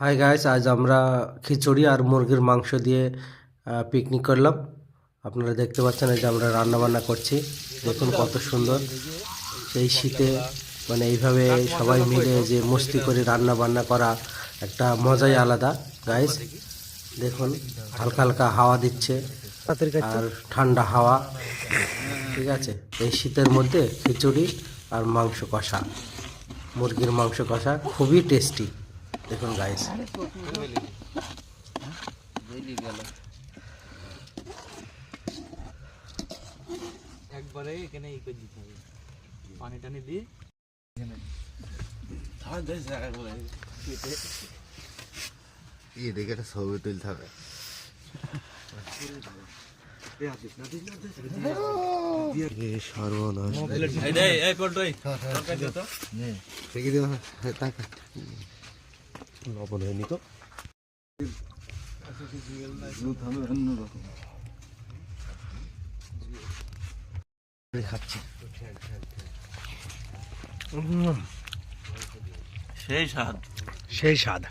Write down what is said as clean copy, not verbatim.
Hi guys, আজ আমরা খিচুড়ি আর মুরগির মাংস দিয়ে পিকনিক করলাম। আপনারা দেখতে পাচ্ছেন এই যে আমরা রান্না বান্না করছি। দেখুন কত সুন্দর। সেই শীতে মানে এইভাবে সবাই মিলে যে মস্তি করে রান্না বান্না করা একটা মজাই আলাদা। গাইস দেখুন, হালকা হালকা হাওয়া দিচ্ছে আর ঠান্ডা হাওয়া। ঠিক আছে, এই শীতের মধ্যে খিচুড়ি আর মাংস কষা, মুরগির মাংস কষা খুবই টেস্টি। দেখুন গাইস, একবারে এখানে ই করে দিতে হবে, পানি টানি দিয়ে দেখে একটা ছবি তুলতে হবে। সর্বনাশ লবণ হয়নি তো। খাচ্ছি সেই স্বাদ। সেই স্বাদ।